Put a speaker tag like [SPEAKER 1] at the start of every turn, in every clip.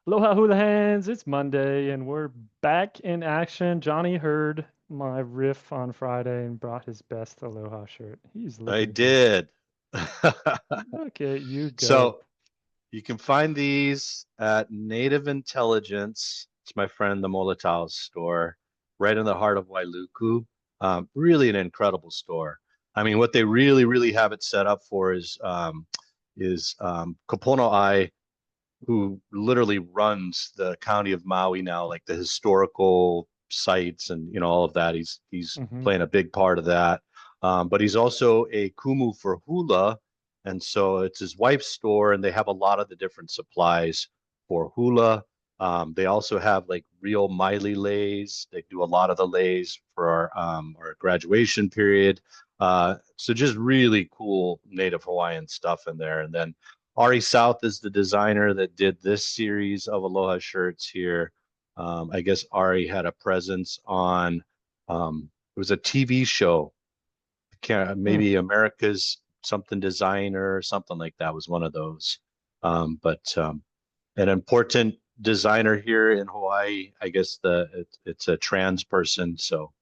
[SPEAKER 1] Aloha Hulahans, it's Monday and we're back in action. Johnny heard my riff on Friday and brought his best Aloha shirt. He's
[SPEAKER 2] I
[SPEAKER 1] looking good.
[SPEAKER 2] did.
[SPEAKER 1] Look at you go.
[SPEAKER 2] So you can find these at Native Intelligence. It's my friend the Molotow's store, right in the heart of Wailuku. Really an incredible store. I mean, what they really have it set up for is Kapono Ai, who literally runs the county of Maui now, like the historical sites and all of that. He's
[SPEAKER 1] Hmm.
[SPEAKER 2] playing a big part of that. But he's also a kumu for hula, and so it's his wife's store, and they have a lot of the different supplies for hula. They also have like real Miley leis. They do a lot of the leis for our graduation period. So just really cool Native Hawaiian stuff in there. And then Ari South is the designer that did this series of Aloha shirts here. I guess Ari had a presence on it was a TV show.
[SPEAKER 1] Hmm.
[SPEAKER 2] Maybe America's something designer or something like that was one of those. But an important designer here in Hawaii, I guess it's a trans person, so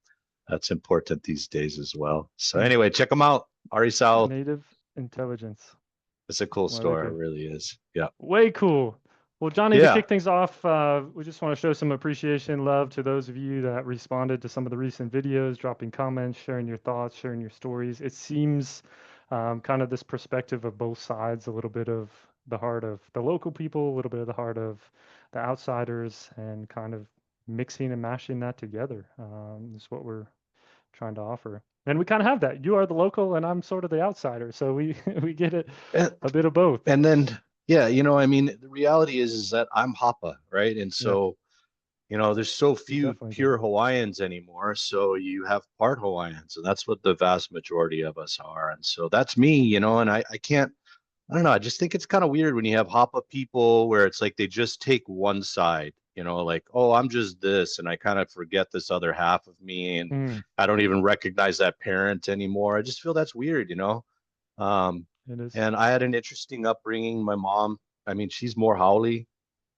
[SPEAKER 2] that's important these days as well. So
[SPEAKER 1] Hmm.
[SPEAKER 2] anyway, check them out. Ari South.
[SPEAKER 1] Native intelligence.
[SPEAKER 2] It's a cool
[SPEAKER 1] I like
[SPEAKER 2] store. It
[SPEAKER 1] it.
[SPEAKER 2] really is. Yeah.
[SPEAKER 1] Way cool. Well, Johnny, to
[SPEAKER 2] Yeah.
[SPEAKER 1] kick things off, we just want to show some appreciation, love to those of you that responded to some of the recent videos, dropping comments, sharing your thoughts, sharing your stories. It seems kind of this perspective of both sides, a little bit of the heart of the local people, a little bit of the heart of the outsiders, and kind of mixing and mashing that together is what we're trying to offer. And we kind of have that. You are the local, and I'm sort of the outsider, so we we get it
[SPEAKER 2] And,
[SPEAKER 1] a bit of both.
[SPEAKER 2] and then, yeah, I mean, the reality is that I'm Hapa, right? And
[SPEAKER 1] Yeah,
[SPEAKER 2] so, there's so
[SPEAKER 1] you
[SPEAKER 2] few
[SPEAKER 1] definitely do.
[SPEAKER 2] pure Hawaiians anymore. So you have part Hawaiians, and that's what the vast majority of us are. And so that's me, and I can't, I don't know. I just think it's kind of weird when you have Hapa people where it's like they just take one side, like, oh, I'm just this, and I kind of forget this other half of me, and
[SPEAKER 1] Mm,
[SPEAKER 2] I don't even recognize that parent anymore. I just feel that's weird. Um,
[SPEAKER 1] it is.
[SPEAKER 2] and I had an interesting upbringing. My mom, I mean, she's more Haole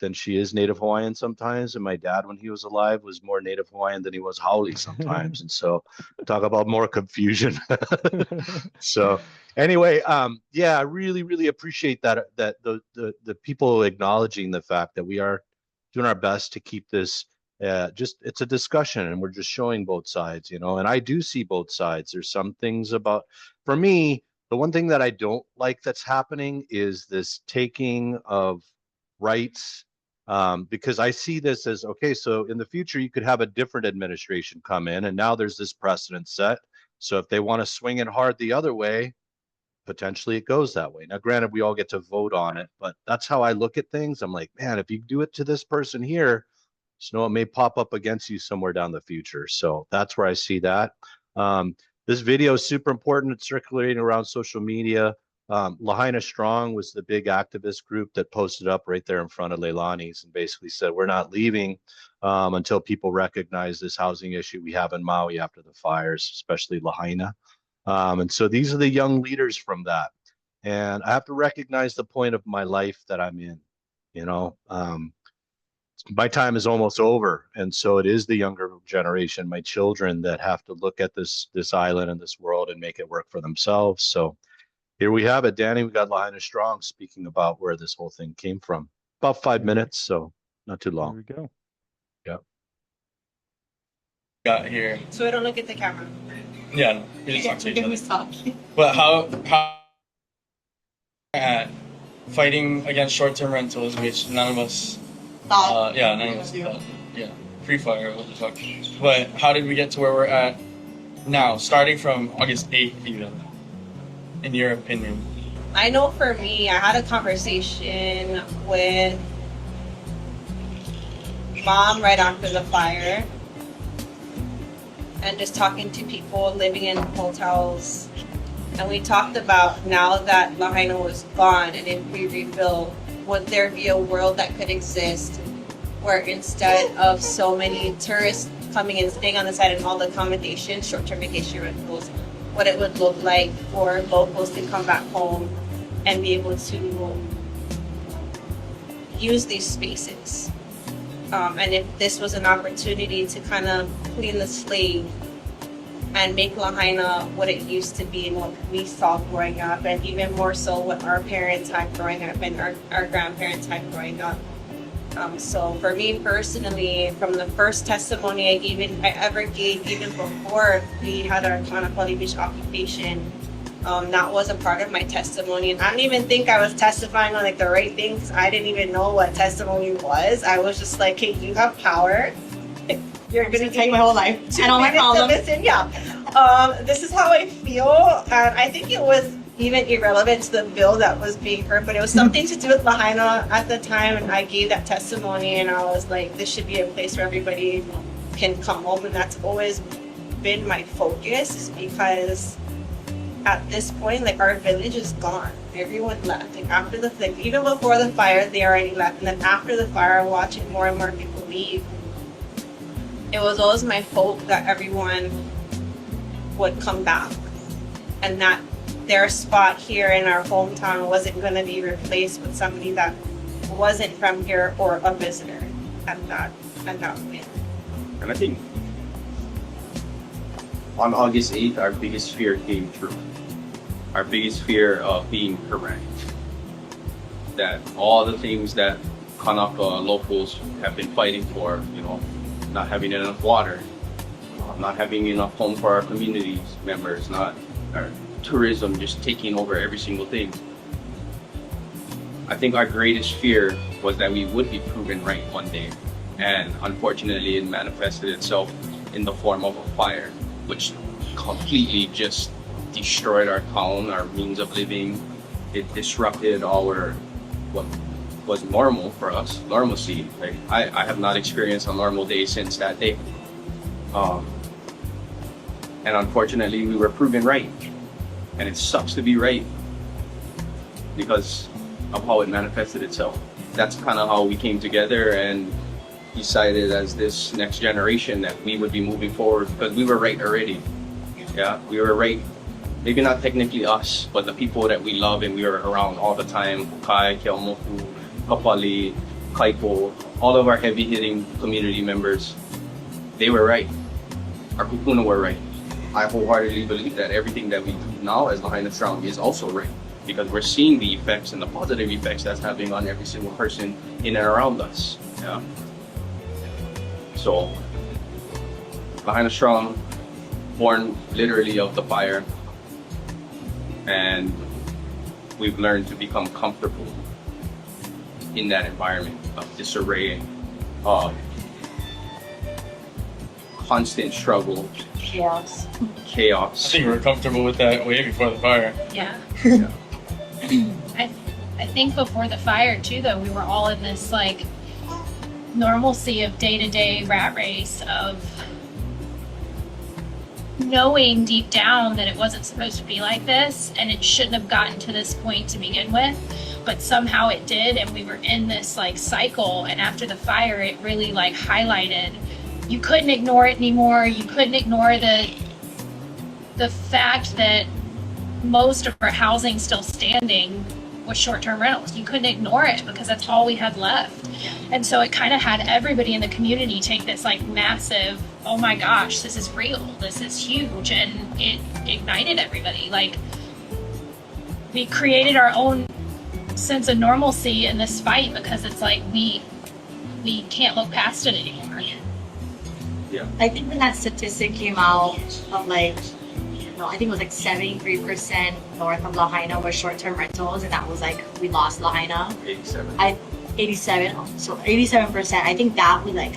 [SPEAKER 2] than she is Native Hawaiian sometimes. And my dad, when he was alive, was more Native Hawaiian than he was Haole sometimes. And so talk about more confusion. So anyway, yeah, I really appreciate that the people acknowledging the fact that we are doing our best to keep this just it's a discussion and we're just showing both sides. And I do see both sides. There's some things about for me, the one thing that I don't like that's happening is this taking of rights, because I see this as okay, so in the future, you could have a different administration come in, and now there's this precedent set. So if they want to swing it hard the other way, potentially it goes that way. Now, granted, we all get to vote on it, but that's how I look at things. I'm like, man, if you do it to this person here, it may pop up against you somewhere down the future. So that's where I see that. This video is super important. It's circulating around social media. Lahaina Strong was the big activist group that posted up right there in front of Leilani's and basically said, we're not leaving until people recognize this housing issue we have in Maui after the fires, especially Lahaina. And so these are the young leaders from that. And I have to recognize the point of my life that I'm in. You know, my time is almost over, and so it is the younger generation, my children, that have to look at this island and this world and make it work for themselves. So here we have it, Danny. We got Lahaina Strong speaking about where this whole thing came from. About five
[SPEAKER 1] There we
[SPEAKER 2] minutes, so not too
[SPEAKER 1] there
[SPEAKER 2] long.
[SPEAKER 1] we go.
[SPEAKER 2] Yeah.
[SPEAKER 3] Got here.
[SPEAKER 4] So I don't look at the camera.
[SPEAKER 3] Yeah, no, we just
[SPEAKER 4] Okay,
[SPEAKER 3] talk to
[SPEAKER 4] we
[SPEAKER 3] each
[SPEAKER 4] can
[SPEAKER 3] other.
[SPEAKER 4] just talk.
[SPEAKER 3] But how at fighting against short-term rentals, which none of us,
[SPEAKER 4] Thought.
[SPEAKER 3] yeah, none of us thought, yeah, free fire, what the fuck. But how did we get to where we're at now, starting from August 8th even, in your opinion?
[SPEAKER 4] I know for me, I had a conversation with mom right after the fire and just talking to people living in hotels. And we talked about now that Lahaina was gone and if we rebuilt, would there be a world that could exist where instead of so many tourists coming and staying on the side and all the accommodations, short-term vacation rentals, what it would look like for locals to come back home and be able to use these spaces. And if this was an opportunity to kind of clean the slate and make Lahaina what it used to be and what we saw growing up, and even more so what our parents had growing up and our grandparents had growing up. So for me personally, from the first testimony I ever gave, even before we had our Kaanapali Beach occupation, that was a part of my testimony. And I don't even think I was testifying on like the right things. I didn't even know what testimony was. I was just like, hey, you have power. You're gonna take my whole life and all my problems. Listen, yeah. This is how I feel. And I think it was even irrelevant to the bill that was being heard, but it was something to do with Lahaina at the time. And I gave that testimony, and I was like, this should be a place where everybody can come home. And that's always been my focus, because at this point, like, our village is gone. Everyone left. Like, after the, like, even before the fire, they already left. And then after the fire, watching more and more people leave, it was always my hope that everyone would come back, and that their spot here in our hometown wasn't going to be replaced with somebody that wasn't from here or a visitor at that point.
[SPEAKER 5] And I think on August 8th, our biggest fear came true. Our biggest fear of being correct. That all the things that Kanaka locals have been fighting for, you know, not having enough water, not having enough home for our community members, not our tourism just taking over every single thing. I think our greatest fear was that we would be proven right one day. And unfortunately, it manifested itself in the form of a fire, which completely just destroyed our town, our means of living. It disrupted our, what was normal for us, normalcy. Like, I have not experienced a normal day since that day. And unfortunately, we were proven right. And it sucks to be right because of how it manifested itself. That's kind of how we came together and decided as this next generation that we would be moving forward, because we were right already. Yeah, we were right. Maybe not technically us, but the people that we love and we were around all the time, Kai, Keaumoku, Kapali, Kaiko, all of our heavy-hitting community members, they were right. Our kupuna were right. I wholeheartedly believe that everything that we do now as Lahaina Strong is also right, because we're seeing the effects and the positive effects that's having on every single person in and around us. Yeah. So, Lahaina Strong, born literally of the fire, and we've learned to become comfortable in that environment of disarray, of constant struggle,
[SPEAKER 6] Chaos.
[SPEAKER 3] I think we were comfortable with that way before the fire.
[SPEAKER 6] Yeah.
[SPEAKER 5] Yeah.
[SPEAKER 6] I think before the fire too, though, we were all in this like normalcy of day-to-day rat race of knowing deep down that it wasn't supposed to be like this, and it shouldn't have gotten to this point to begin with, but somehow it did, and we were in this like cycle. And after the fire, it really like highlighted, you couldn't ignore it anymore. You couldn't ignore the fact that most of our housing still standing was short-term rentals. You couldn't ignore it because that's all we had left. And so it kind of had everybody in the community take this like massive, oh my gosh, this is real, this is huge, and it ignited everybody. Like, we created our own sense of normalcy in this fight because it's like we can't look past it anymore.
[SPEAKER 7] I think when that statistic came out of like, I think it was like 73% north of Lahaina were short-term rentals, and that was like, we lost Lahaina. 87. So 87%. I think that we like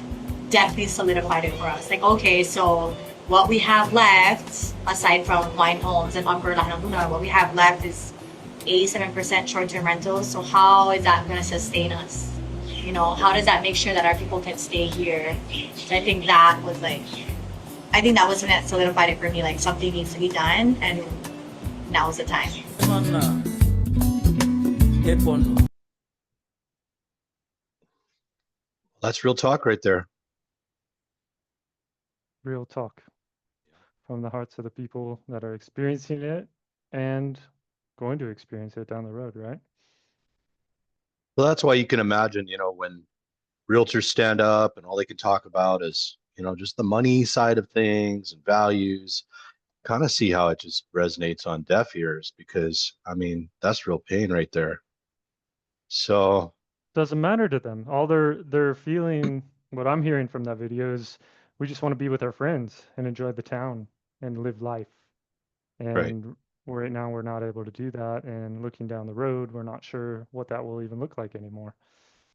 [SPEAKER 7] definitely solidified it for us. Like, okay, so what we have left, aside from wine homes and Umber Lahaina Luna, what we have left is 87% short-term rentals. So how is that going to sustain us? You know, how does that make sure that our people can stay here? So I think that was like, I think that was when it solidified it for me, like something needs to be done, and now's the time.
[SPEAKER 2] That's real talk right there.
[SPEAKER 1] Real talk from the hearts of the people that are experiencing it and going to experience it down the road, right?
[SPEAKER 2] Well, that's why you can imagine, when realtors stand up and all they can talk about is, just the money side of things and values, kind of see how it just resonates on deaf ears because, I mean, that's real pain right there. So,
[SPEAKER 1] Doesn't matter to them. All they're feeling, what I'm hearing from that video is we just want to be with our friends and enjoy the town and live life.
[SPEAKER 2] right.
[SPEAKER 1] And right now we're not able to do that. And looking down the road, we're not sure what that will even look like anymore.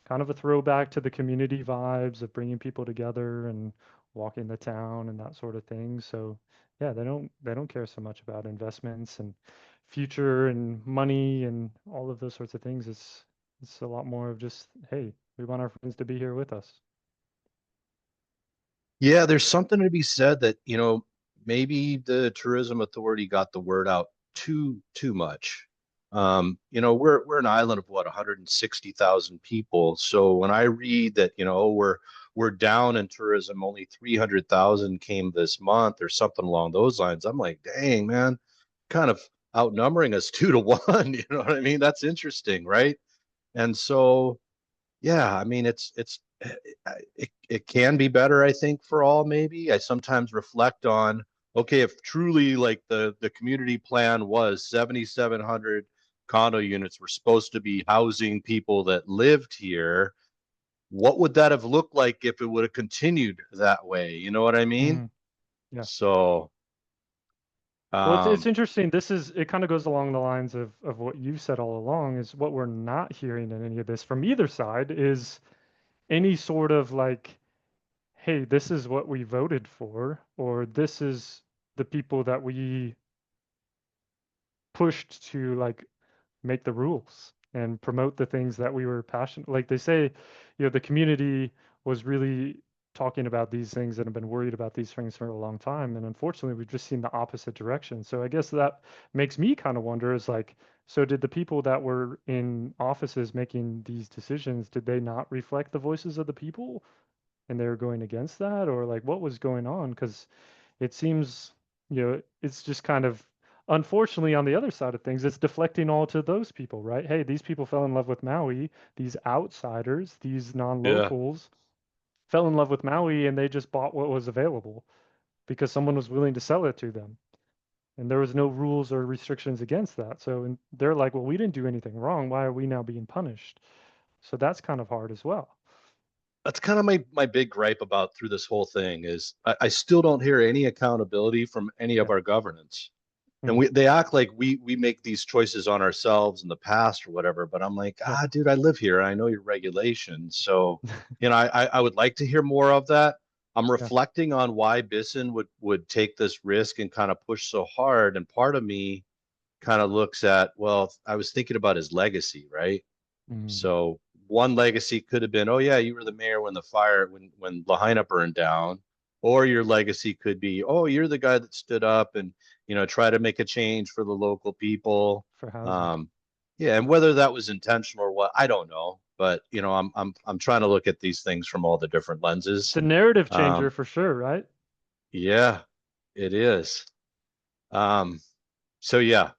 [SPEAKER 1] Kind of a throwback to the community vibes of bringing people together and walking the town and that sort of thing. So yeah, they don't care so much about investments and future and money and all of those sorts of things. It's a lot more of just, hey, we want our friends to be here with us.
[SPEAKER 2] Yeah, there's something to be said that, maybe the tourism authority got the word out too much. We're an island of what, 160,000 people. So when I read that, we're down in tourism, only 300,000 came this month or something along those lines, I'm like, dang, man, kind of outnumbering us 2 to 1. You know what I mean? That's interesting, right? And so yeah, I mean, it can be better, I think, for all. Maybe I sometimes reflect on, okay, if truly like the community plan was 7,700 condo units were supposed to be housing people that lived here, what would that have looked like if it would have continued that way? You know what I mean?
[SPEAKER 1] Mm, yeah.
[SPEAKER 2] So,
[SPEAKER 1] Well, it's
[SPEAKER 2] um,
[SPEAKER 1] interesting. It kind of goes along the lines of what you've said all along is what we're not hearing in any of this from either side is any sort of like, hey, this is what we voted for, or this is the people that we pushed to like make the rules and promote the things that we were passionate. Like they say, the community was really talking about these things and have been worried about these things for a long time. And unfortunately, we've just seen the opposite direction. So I guess that makes me kind of wonder is like, so did the people that were in offices making these decisions, did they not reflect the voices of the people and they were going against that? Or like what was going on? Because it seems, it's just kind of unfortunately on the other side of things, it's deflecting all to those people, right? Hey, these people fell in love with Maui, these outsiders, these
[SPEAKER 2] yeah,
[SPEAKER 1] non-locals fell in love with Maui and they just bought what was available because someone was willing to sell it to them. And there was no rules or restrictions against that. So and they're like, well, we didn't do anything wrong. Why are we now being punished? So that's kind of hard as well.
[SPEAKER 2] that's kind of my big gripe about through this whole thing is I still don't hear any accountability from any of
[SPEAKER 1] Yeah.
[SPEAKER 2] our governance. And
[SPEAKER 1] Hmm.
[SPEAKER 2] they act like we make these choices on ourselves in the past or whatever, but I'm like,
[SPEAKER 1] Yeah.
[SPEAKER 2] dude, I live here, I know your regulations. So I would like to hear more of that. I'm
[SPEAKER 1] Yeah.
[SPEAKER 2] reflecting on why Bisson would take this risk and kind of push so hard, and part of me kind of looks at, well, I was thinking about his legacy, right?
[SPEAKER 1] Hmm.
[SPEAKER 2] So one legacy could have been, oh yeah, you were the mayor when the fire when Lahaina burned down, or your legacy could be, oh, you're the guy that stood up and try to make a change for the local people.
[SPEAKER 1] For housing.
[SPEAKER 2] Um, yeah, and whether that was intentional or what, I don't know. But I'm trying to look at these things from all the different
[SPEAKER 1] It's
[SPEAKER 2] lenses.
[SPEAKER 1] a narrative changer
[SPEAKER 2] Um,
[SPEAKER 1] for sure, right?
[SPEAKER 2] yeah, it is. Um, so yeah,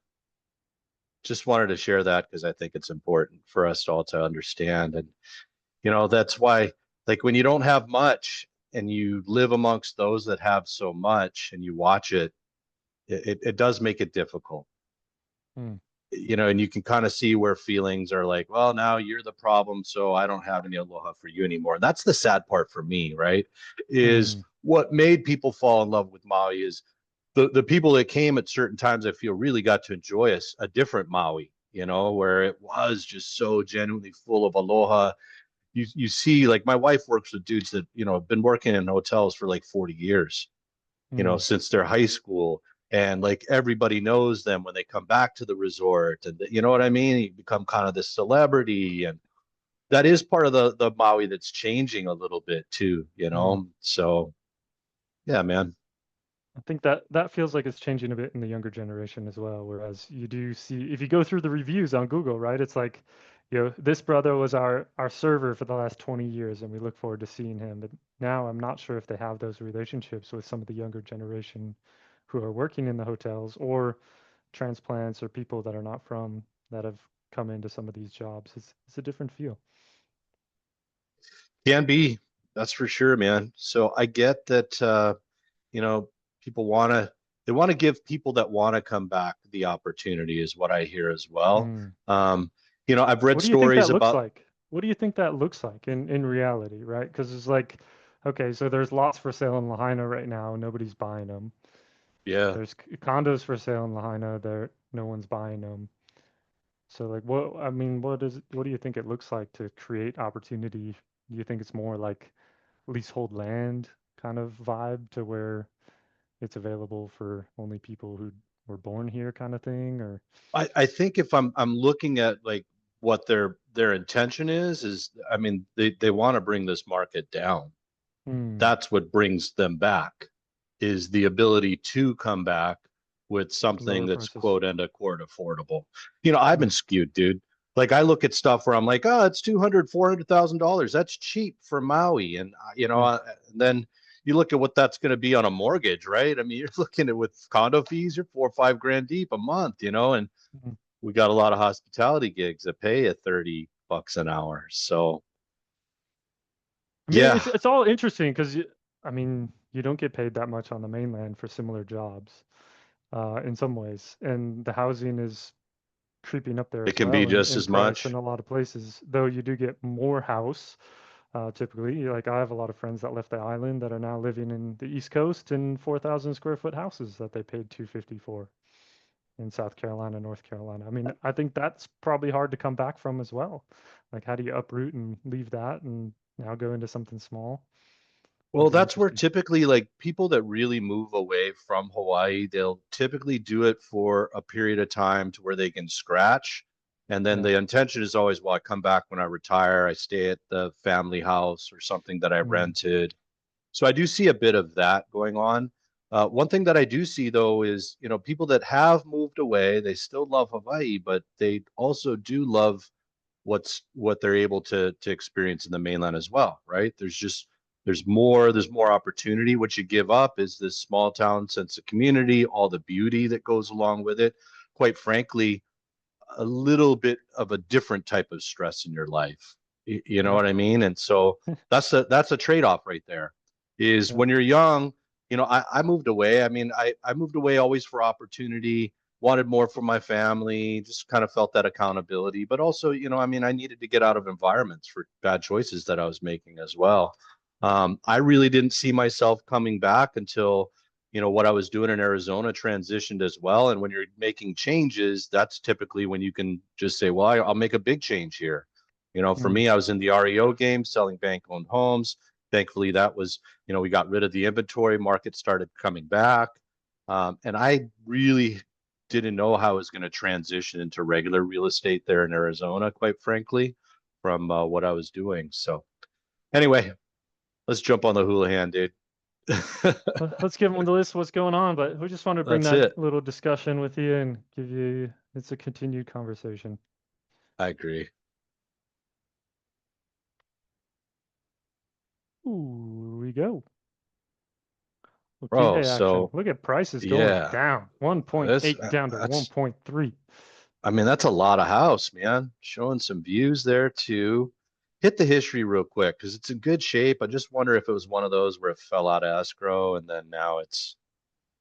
[SPEAKER 2] just wanted to share that because I think it's important for us all to understand. And that's why, like, when you don't have much and you live amongst those that have so much and you watch it does make it difficult.
[SPEAKER 1] Hmm.
[SPEAKER 2] And you can kind of see where feelings are like, well, now you're the problem, so I don't have any aloha for you anymore. And that's the sad part for me, right? Is
[SPEAKER 1] Hmm.
[SPEAKER 2] what made people fall in love with Maui is the people that came at certain times, I feel, really got to enjoy a different Maui, where it was just so genuinely full of aloha. You see, like, my wife works with dudes that have been working in hotels for like 40 years,
[SPEAKER 1] Hmm.
[SPEAKER 2] since their high school, and like everybody knows them when they come back to the resort, and you know what I mean, you become kind of this celebrity, and that is part of the Maui that's changing a little bit too,
[SPEAKER 1] Hmm.
[SPEAKER 2] so yeah, man.
[SPEAKER 1] I think that feels like it's changing a bit in the younger generation as well. Whereas you do see, if you go through the reviews on Google, right, it's like, this brother was our server for the last 20 years, and we look forward to seeing him. But now I'm not sure if they have those relationships with some of the younger generation who are working in the hotels or transplants or people that are not from that have come into some of these jobs. It's a different feel.
[SPEAKER 2] Can be, that's for sure, man. So I get that, you know, people they want to give people that want to come back the opportunity is what I hear as well.
[SPEAKER 1] Mm.
[SPEAKER 2] You know, I've read
[SPEAKER 1] What do you think
[SPEAKER 2] stories
[SPEAKER 1] that looks
[SPEAKER 2] about,
[SPEAKER 1] like? What do you think that looks like in reality, right? Because it's like, okay, so there's lots for sale in Lahaina right now. Nobody's buying them.
[SPEAKER 2] yeah,
[SPEAKER 1] There's condos for sale in Lahaina. No one's buying them. So like, I mean, what do you think it looks like to create opportunity? Do you think it's more like leasehold land kind of vibe to where it's available for only people who were born here kind of thing, or
[SPEAKER 2] I think if I'm looking at like what their intention is, I mean, they want to bring this market down.
[SPEAKER 1] hmm,
[SPEAKER 2] That's what brings them back, is the ability to come back with something
[SPEAKER 1] lower
[SPEAKER 2] that's
[SPEAKER 1] prices?
[SPEAKER 2] quote and unquote affordable. You know, I've
[SPEAKER 1] Hmm,
[SPEAKER 2] been skewed, dude. Like I look at stuff where I'm like, oh, it's 200, $400,000. That's cheap for Maui. And
[SPEAKER 1] yeah.
[SPEAKER 2] and then you look at what that's going to be on a mortgage, right? I mean, you're looking at with condo fees, you're 4 or 5 grand deep a month, and
[SPEAKER 1] Mhm.
[SPEAKER 2] we got a lot of hospitality gigs that pay at $30 an hour. So
[SPEAKER 1] I mean,
[SPEAKER 2] yeah,
[SPEAKER 1] it's all interesting because I mean, you don't get paid that much on the mainland for similar jobs, in some ways, and the housing is creeping up there
[SPEAKER 2] it
[SPEAKER 1] as
[SPEAKER 2] can be
[SPEAKER 1] well
[SPEAKER 2] just
[SPEAKER 1] in
[SPEAKER 2] as
[SPEAKER 1] price in
[SPEAKER 2] much.
[SPEAKER 1] a lot of places. Though you do get more house, typically. Like I have a lot of friends that left the island that are now living in the East Coast in 4,000 square foot houses that they paid 250 for in South Carolina, North Carolina. I mean, I think that's probably hard to come back from as well. Like, how do you uproot and leave that and now go into something small?
[SPEAKER 2] Well,
[SPEAKER 1] That'd be
[SPEAKER 2] that's where
[SPEAKER 1] interesting.
[SPEAKER 2] typically like people that really move away from Hawaii, they'll typically do it for a period of time to where they can scratch. And then
[SPEAKER 1] Yeah.
[SPEAKER 2] the intention is always, well, I come back when I retire, I stay at the family house or something that I
[SPEAKER 1] Mm,
[SPEAKER 2] rented. So I do see a bit of that going on. One thing that I do see though is, people that have moved away, they still love Hawaii, but they also do love what they're able to experience in the mainland as well, right? There's more opportunity. What you give up is this small town sense of community, all the beauty that goes along with it. Quite frankly, a little bit of a different type of stress in your life. You know
[SPEAKER 1] yeah.
[SPEAKER 2] what I mean? And so that's a trade-off right there. Is
[SPEAKER 1] Yeah.
[SPEAKER 2] when you're young, I moved away. I mean, I moved away always for opportunity, wanted more for my family, just kind of felt that accountability. But also, I mean, I needed to get out of environments for bad choices that I was making as well. I really didn't see myself coming back until what I was doing in Arizona transitioned as well. And when you're making changes, that's typically when you can just say, well, I'll make a big change here. For
[SPEAKER 1] Mm,
[SPEAKER 2] me, I was in the REO game selling bank owned homes. Thankfully, that was, we got rid of the inventory, market started coming back. And I really didn't know how I was going to transition into regular real estate there in Arizona, quite frankly, from what I was doing. So, anyway, let's jump on the Hulahan, dude.
[SPEAKER 1] Let's give them the list of what's going on, but we just wanted to bring
[SPEAKER 2] That's
[SPEAKER 1] that
[SPEAKER 2] it.
[SPEAKER 1] little discussion with you and give you, it's a continued conversation.
[SPEAKER 2] I agree.
[SPEAKER 1] Ooh, we go.
[SPEAKER 2] Bro,
[SPEAKER 1] Okay, action.
[SPEAKER 2] so
[SPEAKER 1] Look at prices going
[SPEAKER 2] yeah,
[SPEAKER 1] down.
[SPEAKER 2] that's
[SPEAKER 1] 1.8 down to
[SPEAKER 2] that's
[SPEAKER 1] 1.3.
[SPEAKER 2] I mean that's a lot of house, man. Showing some views there too. Hit the history real quick because it's in good shape. I just wonder if it was one of those where it fell out of escrow and then now it's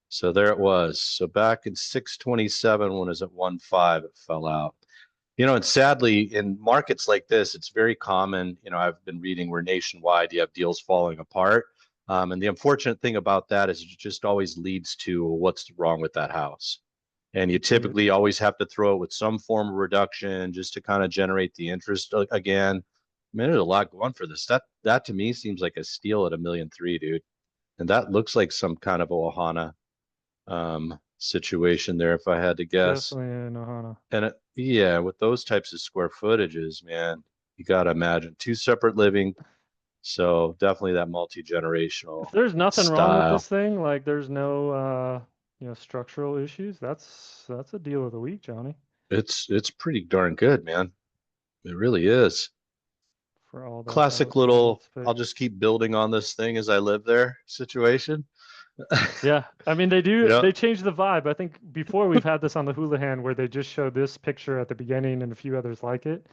[SPEAKER 2] so there it was. So back in 627 when it was at 1.5, it fell out. And sadly, in markets like this, it's very common. I've been reading where nationwide you have deals falling apart. And the unfortunate thing about that is it just always leads to what's wrong with that house. And you
[SPEAKER 1] Yep.
[SPEAKER 2] typically always have to throw it with some form of reduction just to kind of generate the interest again. I mean, there's a lot going for this. That to me seems like a steal at 1.3 million, dude. And that looks like some kind of a Ohana situation there, if I had to guess.
[SPEAKER 1] Definitely in Ohana.
[SPEAKER 2] And yeah, with those types of square footages, man, you got to imagine two separate living. So definitely that multi-generational
[SPEAKER 1] If there's nothing wrong with
[SPEAKER 2] style.
[SPEAKER 1] this thing, like there's no structural issues, that's a deal of the week, Johnny,
[SPEAKER 2] It's pretty darn good, man. It really is.
[SPEAKER 1] for all that
[SPEAKER 2] Classic
[SPEAKER 1] outdoor
[SPEAKER 2] little, I'll
[SPEAKER 1] space.
[SPEAKER 2] just keep building on this thing as I live there situation.
[SPEAKER 1] Yeah, I mean they do.
[SPEAKER 2] Yeah,
[SPEAKER 1] They change the vibe. I think before we've had this on the Houlihan where they just show this picture at the beginning and a few others like it.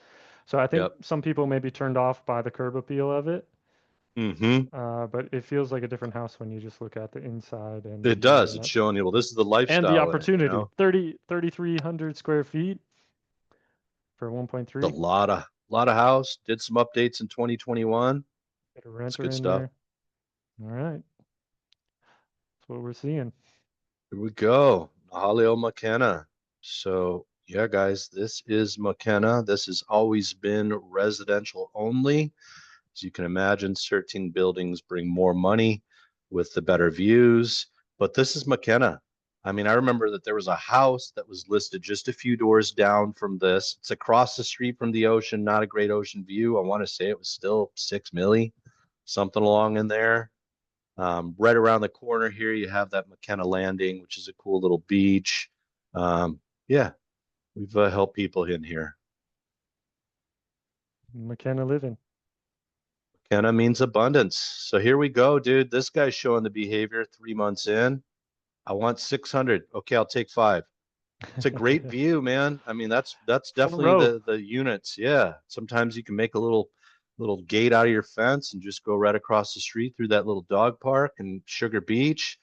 [SPEAKER 1] So I think
[SPEAKER 2] yep.
[SPEAKER 1] some people may be turned off by the curb appeal of it.
[SPEAKER 2] Mm-hmm.
[SPEAKER 1] But it feels like a different house when you just look at the inside and the
[SPEAKER 2] It
[SPEAKER 1] view
[SPEAKER 2] does.
[SPEAKER 1] of
[SPEAKER 2] It's
[SPEAKER 1] that.
[SPEAKER 2] showing you, well, this is the
[SPEAKER 1] And the
[SPEAKER 2] lifestyle in it, you
[SPEAKER 1] opportunity.
[SPEAKER 2] know?
[SPEAKER 1] 3,300 square feet for
[SPEAKER 2] It's a
[SPEAKER 1] 1.3.
[SPEAKER 2] lot of house. Did some updates in 2021.
[SPEAKER 1] Got a
[SPEAKER 2] It's
[SPEAKER 1] renter
[SPEAKER 2] good
[SPEAKER 1] in
[SPEAKER 2] stuff.
[SPEAKER 1] there. All right. That's what we're seeing.
[SPEAKER 2] Here we go. Nahaleo McKenna. So yeah, guys, this is McKenna. This has always been residential only. As you can imagine, certain buildings bring more money with the better views, but this is McKenna. I mean, I remember that there was a house that was listed just a few doors down from this. It's across the street from the ocean, not a great ocean view. I want to say it was still 6 milli, something along in there. Right around the corner here, you have that McKenna Landing, which is a cool little beach. Yeah, we've helped people in here.
[SPEAKER 1] McKenna living.
[SPEAKER 2] McKenna means abundance. So here we go, dude. This guy's showing the behavior 3 months in. I want 600. Okay, I'll take 5. It's a great view, man. I mean, that's
[SPEAKER 1] Front
[SPEAKER 2] definitely
[SPEAKER 1] row.
[SPEAKER 2] the units. Yeah. Sometimes you can make a little gate out of your fence and just go right across the street through that little dog park and Sugar Beach.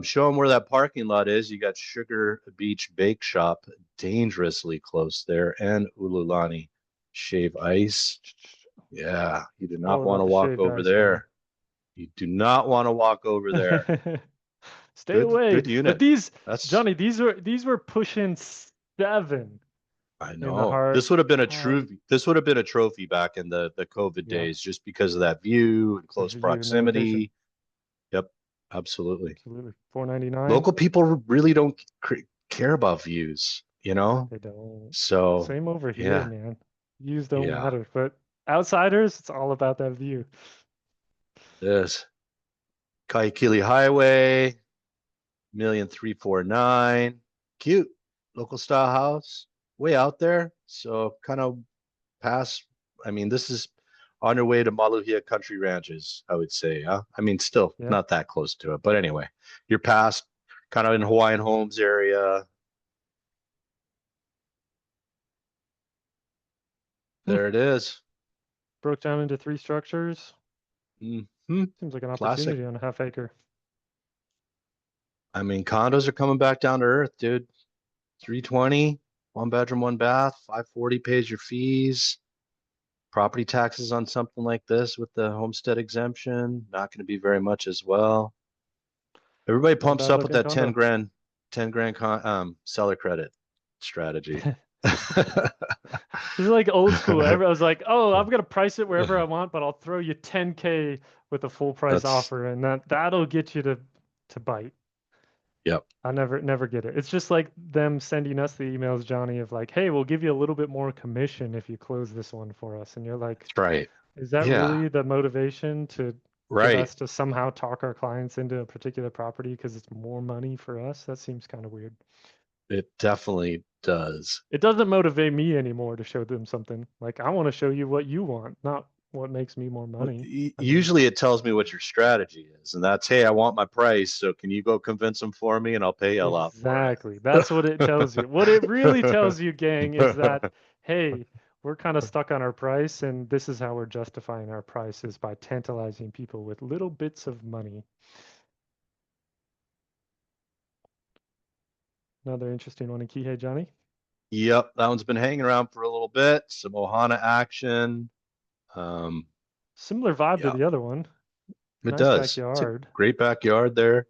[SPEAKER 2] Show them where that parking lot is. You got Sugar Beach Bake Shop, dangerously close there, and Ululani Shave Ice. Yeah, you do not
[SPEAKER 1] All
[SPEAKER 2] want
[SPEAKER 1] about
[SPEAKER 2] to
[SPEAKER 1] the
[SPEAKER 2] walk
[SPEAKER 1] shaved
[SPEAKER 2] over
[SPEAKER 1] ice, man.
[SPEAKER 2] there. You do not want to walk over there.
[SPEAKER 1] Stay away.
[SPEAKER 2] Good
[SPEAKER 1] But
[SPEAKER 2] unit.
[SPEAKER 1] these,
[SPEAKER 2] That's
[SPEAKER 1] Johnny, these were pushing 7
[SPEAKER 2] I
[SPEAKER 1] in the
[SPEAKER 2] know.
[SPEAKER 1] heart.
[SPEAKER 2] This would have been a trophy back in the COVID
[SPEAKER 1] Yeah,
[SPEAKER 2] days just because of that view and
[SPEAKER 1] the
[SPEAKER 2] close
[SPEAKER 1] view and the location.
[SPEAKER 2] proximity. Yep, absolutely.
[SPEAKER 1] Absolutely. 499.
[SPEAKER 2] Local people really don't care about views, you know?
[SPEAKER 1] They don't.
[SPEAKER 2] So,
[SPEAKER 1] Same over here,
[SPEAKER 2] yeah,
[SPEAKER 1] man. Views don't
[SPEAKER 2] yeah,
[SPEAKER 1] matter, but outsiders, it's all about that view.
[SPEAKER 2] this Kaikili Highway, 1,349,000. Cute. Local style house, way out there. So kind of past, I mean, this is on your way to Maluhia Country Ranches, I would say. Huh? I mean, still
[SPEAKER 1] Yeah.
[SPEAKER 2] not that close to it, but anyway, you're past kind of in Hawaiian Homes area. There it is.
[SPEAKER 1] Broke down into 3 structures.
[SPEAKER 2] Hmm.
[SPEAKER 1] Seems like an
[SPEAKER 2] Classic.
[SPEAKER 1] opportunity on a half acre.
[SPEAKER 2] I mean, condos are coming back down to earth, dude. 320, 1 bedroom, 1 bath, 540 pays your fees. Property taxes on something like this with the homestead exemption, not going to be very much as well. Everybody
[SPEAKER 1] Not a
[SPEAKER 2] pumps
[SPEAKER 1] bad
[SPEAKER 2] up with
[SPEAKER 1] looking
[SPEAKER 2] that
[SPEAKER 1] condo.
[SPEAKER 2] 10 grand seller credit strategy.
[SPEAKER 1] This is like old school. I was like, oh, I'm gonna price it wherever I want, but I'll throw you 10K with a full price
[SPEAKER 2] That's
[SPEAKER 1] offer, and that'll get you to bite.
[SPEAKER 2] yep.
[SPEAKER 1] I never get it. It's just like them sending us the emails, Johnny, of like, hey, we'll give you a little bit more commission if you close this one for us. And you're like,
[SPEAKER 2] That's right.
[SPEAKER 1] is that
[SPEAKER 2] Yeah.
[SPEAKER 1] really the motivation to get
[SPEAKER 2] Right.
[SPEAKER 1] us to somehow talk our clients into a particular property because it's more money for us? That seems kind of weird.
[SPEAKER 2] It definitely does.
[SPEAKER 1] It doesn't motivate me anymore to show them something. Like, I want to show you what you want, not what makes me more
[SPEAKER 2] Well,
[SPEAKER 1] money. I mean,
[SPEAKER 2] usually it tells me what your strategy is, and that's, hey, I want my price, so can you go convince them for me, and I'll pay you a lot for
[SPEAKER 1] exactly. That's what it tells you. What it really tells you, gang, is that,
[SPEAKER 2] it.
[SPEAKER 1] hey, we're kind of stuck on our price, and this is how we're justifying our price is by tantalizing people with little bits of money. Another interesting one in Kihei, Johnny.
[SPEAKER 2] Yep, that one's been hanging around for a little bit. Some Ohana action. Um,
[SPEAKER 1] Similar vibe to
[SPEAKER 2] yeah,
[SPEAKER 1] the other one.
[SPEAKER 2] it
[SPEAKER 1] Nice
[SPEAKER 2] does. It's a
[SPEAKER 1] backyard.
[SPEAKER 2] great backyard there.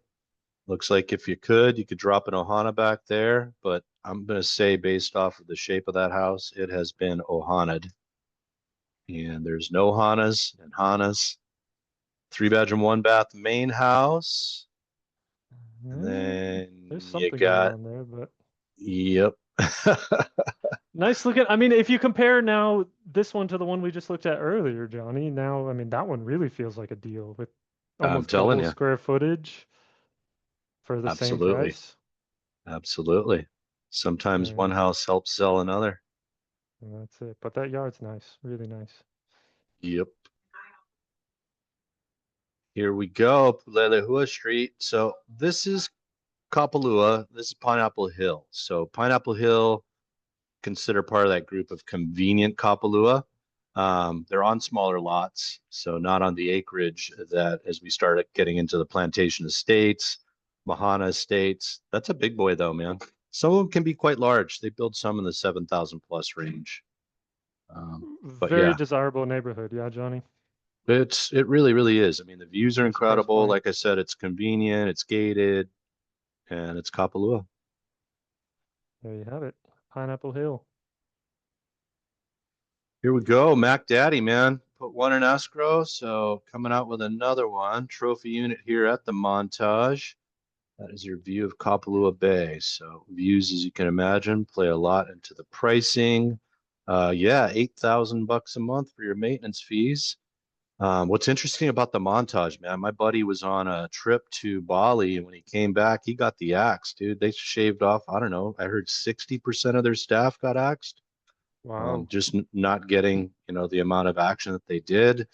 [SPEAKER 2] Looks like if you could drop an Ohana back there, but I'm gonna say based off of the shape of that house, it has been Ohana'd. And there's no Hanas and Hanas. 3 bedroom, 1 bath main house. And
[SPEAKER 1] There's
[SPEAKER 2] then you
[SPEAKER 1] something going
[SPEAKER 2] got,
[SPEAKER 1] on there, but
[SPEAKER 2] yep.
[SPEAKER 1] nice looking. I mean, if you compare now this one to the one we just looked at earlier, Johnny, now, I mean, that one really feels like a deal with
[SPEAKER 2] I'm
[SPEAKER 1] almost
[SPEAKER 2] telling
[SPEAKER 1] double
[SPEAKER 2] you,
[SPEAKER 1] square footage for the same
[SPEAKER 2] absolutely.
[SPEAKER 1] price.
[SPEAKER 2] Absolutely. Sometimes
[SPEAKER 1] Very
[SPEAKER 2] one
[SPEAKER 1] nice.
[SPEAKER 2] house helps sell another.
[SPEAKER 1] And that's it. But that yard's nice, really nice.
[SPEAKER 2] Yep. Here we go, Pulelehua Street. So this is Kapalua. This is Pineapple Hill. So Pineapple Hill, consider part of that group of convenient Kapalua. They're on smaller lots, so not on the acreage that as we started getting into the plantation estates, Mahana estates. That's a big boy though, man. Some of them can be quite large. They build some in the 7,000 plus range. But
[SPEAKER 1] Very
[SPEAKER 2] yeah,
[SPEAKER 1] desirable neighborhood. Yeah, Johnny.
[SPEAKER 2] it really is. I mean, the views are
[SPEAKER 1] Nice price
[SPEAKER 2] incredible.
[SPEAKER 1] point.
[SPEAKER 2] Like I said, it's convenient, it's gated, and it's Kapalua.
[SPEAKER 1] There you have it. Pineapple Hill.
[SPEAKER 2] Here we go, Mac Daddy, man. Put one in escrow, so coming out with another one. Trophy unit here at the Montage. That is your view of Kapalua Bay. So views, as you can imagine, play a lot into the pricing. Yeah, $8,000 a month for your maintenance fees. What's interesting about the Montage, man, my buddy was on a trip to Bali, and when he came back, he got the axe, dude. They shaved off, I don't know, I heard 60% of their staff got axed.
[SPEAKER 1] Wow.
[SPEAKER 2] Just not getting, the amount of action that they did.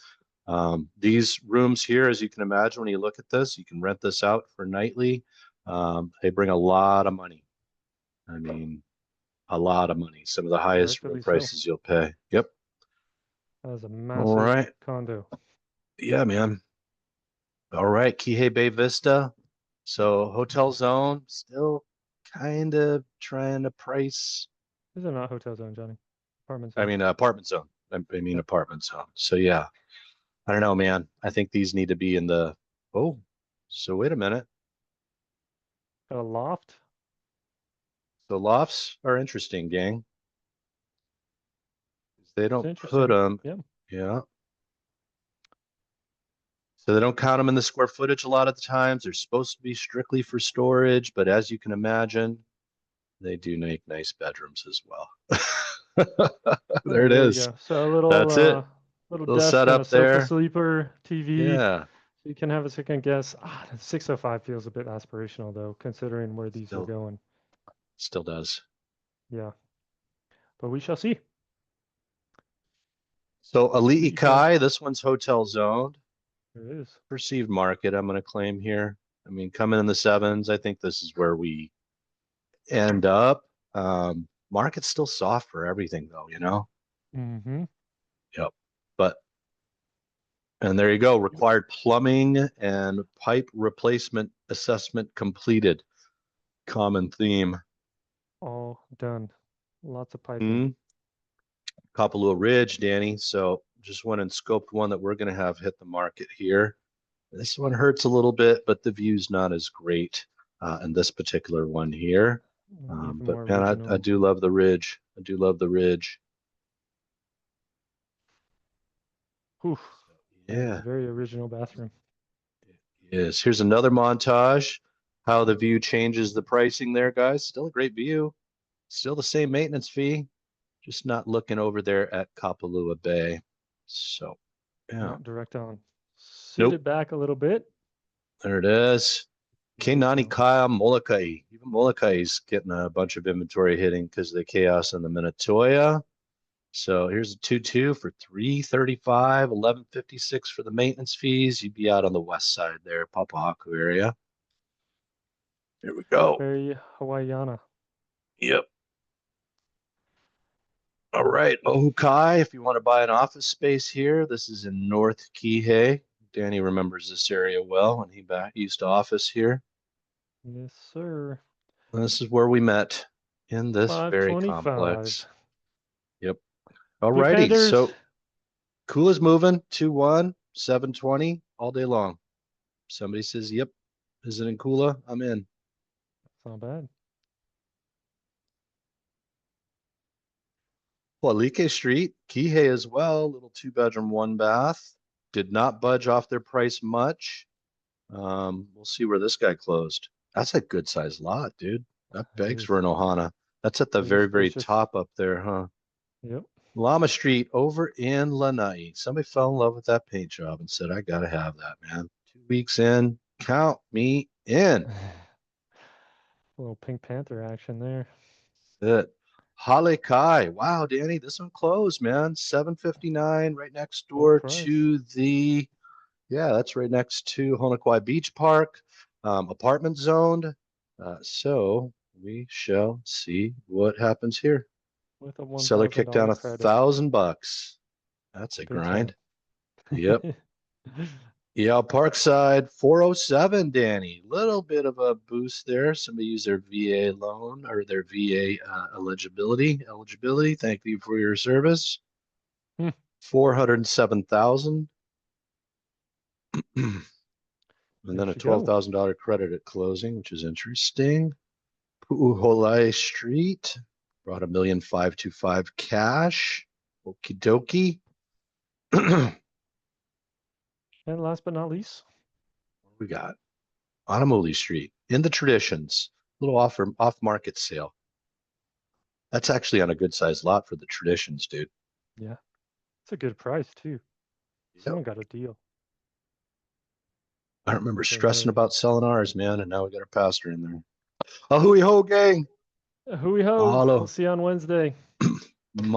[SPEAKER 2] These rooms here, as you can imagine, when you look at this, you can rent this out for nightly. They bring a lot of money. I mean, a lot of money. Some of the highest room
[SPEAKER 1] Rightfully so.
[SPEAKER 2] prices you'll pay. Yep.
[SPEAKER 1] That was a
[SPEAKER 2] All
[SPEAKER 1] massive
[SPEAKER 2] right.
[SPEAKER 1] condo.
[SPEAKER 2] Yeah, man. All right. Kihei Bay Vista. So hotel zone, still kind of trying to price.
[SPEAKER 1] These are not hotel zone, Johnny. Apartment
[SPEAKER 2] I
[SPEAKER 1] zone.
[SPEAKER 2] mean, apartment zone. I mean,
[SPEAKER 1] Yep.
[SPEAKER 2] apartment zone. So yeah, I don't know, man. I think these need to be in the, oh, so wait a minute.
[SPEAKER 1] Got a loft.
[SPEAKER 2] The lofts are interesting, gang. They
[SPEAKER 1] It's
[SPEAKER 2] don't put
[SPEAKER 1] interesting.
[SPEAKER 2] them,
[SPEAKER 1] Yep.
[SPEAKER 2] yeah. So they don't count them in the square footage a lot of the times. They're supposed to be strictly for storage, but as you can imagine, they do make nice bedrooms as well. There it
[SPEAKER 1] There you
[SPEAKER 2] is.
[SPEAKER 1] go. So a little
[SPEAKER 2] That's it.
[SPEAKER 1] little
[SPEAKER 2] Little
[SPEAKER 1] desk and a
[SPEAKER 2] setup
[SPEAKER 1] sofa
[SPEAKER 2] there.
[SPEAKER 1] sleeper, TV.
[SPEAKER 2] Yeah.
[SPEAKER 1] So you can have a second guess. The 605 feels a bit aspirational though, considering where these are
[SPEAKER 2] Still,
[SPEAKER 1] going.
[SPEAKER 2] still does.
[SPEAKER 1] Yeah. But we shall see.
[SPEAKER 2] So Ali'i
[SPEAKER 1] Ali'i Kai.
[SPEAKER 2] Kai, this one's hotel zoned.
[SPEAKER 1] There it is.
[SPEAKER 2] Perceived market, I'm going to claim here. I mean, coming in the sevens, I think this is where we end up. Market's still soft for everything though,
[SPEAKER 1] Mm-hmm.
[SPEAKER 2] Yep. And there you go. Required plumbing and pipe replacement assessment completed. Common theme.
[SPEAKER 1] All done. Lots of piping.
[SPEAKER 2] Hmm. Kapalua Ridge, Danny. So just went and scoped one that we're going to have hit the market here. This one hurts a little bit, but the view's not as great in this particular one here.
[SPEAKER 1] Even
[SPEAKER 2] But
[SPEAKER 1] more
[SPEAKER 2] man, I
[SPEAKER 1] original.
[SPEAKER 2] do love the ridge. I do love the ridge.
[SPEAKER 1] Whew.
[SPEAKER 2] Yeah.
[SPEAKER 1] Very original bathroom.
[SPEAKER 2] Yes. Here's another montage. How the view changes the pricing there, guys. Still a great view. Still the same maintenance fee. Just not looking over there at Kapalua Bay. So, yeah.
[SPEAKER 1] Not direct on. Sit it back a little bit.
[SPEAKER 2] There it is. Kenani Kaya Molokai. Even Molokai's getting a bunch of inventory hitting because of the chaos in the Minatoya. So here's a 2-2 for 335, 1156 for the maintenance fees. You'd be out on the west side there, Papahaku area. Here we go.
[SPEAKER 1] Very Hawaiiana.
[SPEAKER 2] Yep. All right, Ohukai, if you want to buy an office space here, this is in North Kihei. Danny remembers this area well when he used to office here.
[SPEAKER 1] Yes, sir.
[SPEAKER 2] This is where we met in this very
[SPEAKER 1] 525.
[SPEAKER 2] complex. Yep. All
[SPEAKER 1] Good
[SPEAKER 2] righty.
[SPEAKER 1] Panthers.
[SPEAKER 2] So Kula's moving 2-1, 720 all day long. Somebody says, yep. Is it in Kula? I'm in.
[SPEAKER 1] It's not bad.
[SPEAKER 2] Hualike Street, Kihei as well. Little 2-bedroom, 1-bath. Did not budge off their price much. We'll see where this guy closed. That's a good sized lot, dude. That begs for an Ohana. That's at the very, very top up there, huh?
[SPEAKER 1] Yep.
[SPEAKER 2] Lama Street over in Lanai. Somebody fell in love with that paint job and said, I got to have that, man. 2 weeks in, count me in.
[SPEAKER 1] A little Pink Panther action there.
[SPEAKER 2] That's it. Hale Kai. Wow, Danny, this one closed, man. 759 right next door to the Yeah, that's right next to Honokwai Beach Park, apartment zoned. So we shall see what happens here.
[SPEAKER 1] With a
[SPEAKER 2] Seller kicked down
[SPEAKER 1] $1,000 credit.
[SPEAKER 2] $1,000. That's a
[SPEAKER 1] Big
[SPEAKER 2] grind.
[SPEAKER 1] time.
[SPEAKER 2] Yep. Yeah, Parkside 407, Danny. Little bit of a boost there. Somebody used their VA loan or their VA eligibility. Thank you for your service.
[SPEAKER 1] Hmm.
[SPEAKER 2] 407,000. And
[SPEAKER 1] There
[SPEAKER 2] then a
[SPEAKER 1] she go.
[SPEAKER 2] $12,000 credit at closing, which is interesting. Pu'uholai Street brought $1,525,000 cash. Okie dokie.
[SPEAKER 1] And last but not least,
[SPEAKER 2] We got Anamuli Street in the Traditions, little off market sale. That's actually on a good sized lot for the Traditions, dude.
[SPEAKER 1] yeah, it's a good price too.
[SPEAKER 2] Yep.
[SPEAKER 1] Someone got a deal.
[SPEAKER 2] I remember
[SPEAKER 1] So
[SPEAKER 2] stressing
[SPEAKER 1] there.
[SPEAKER 2] about selling ours, man, and now we got our pastor in there. Ahui ho, gang.
[SPEAKER 1] Hui ho.
[SPEAKER 2] Mahalo.
[SPEAKER 1] We'll see you on Wednesday.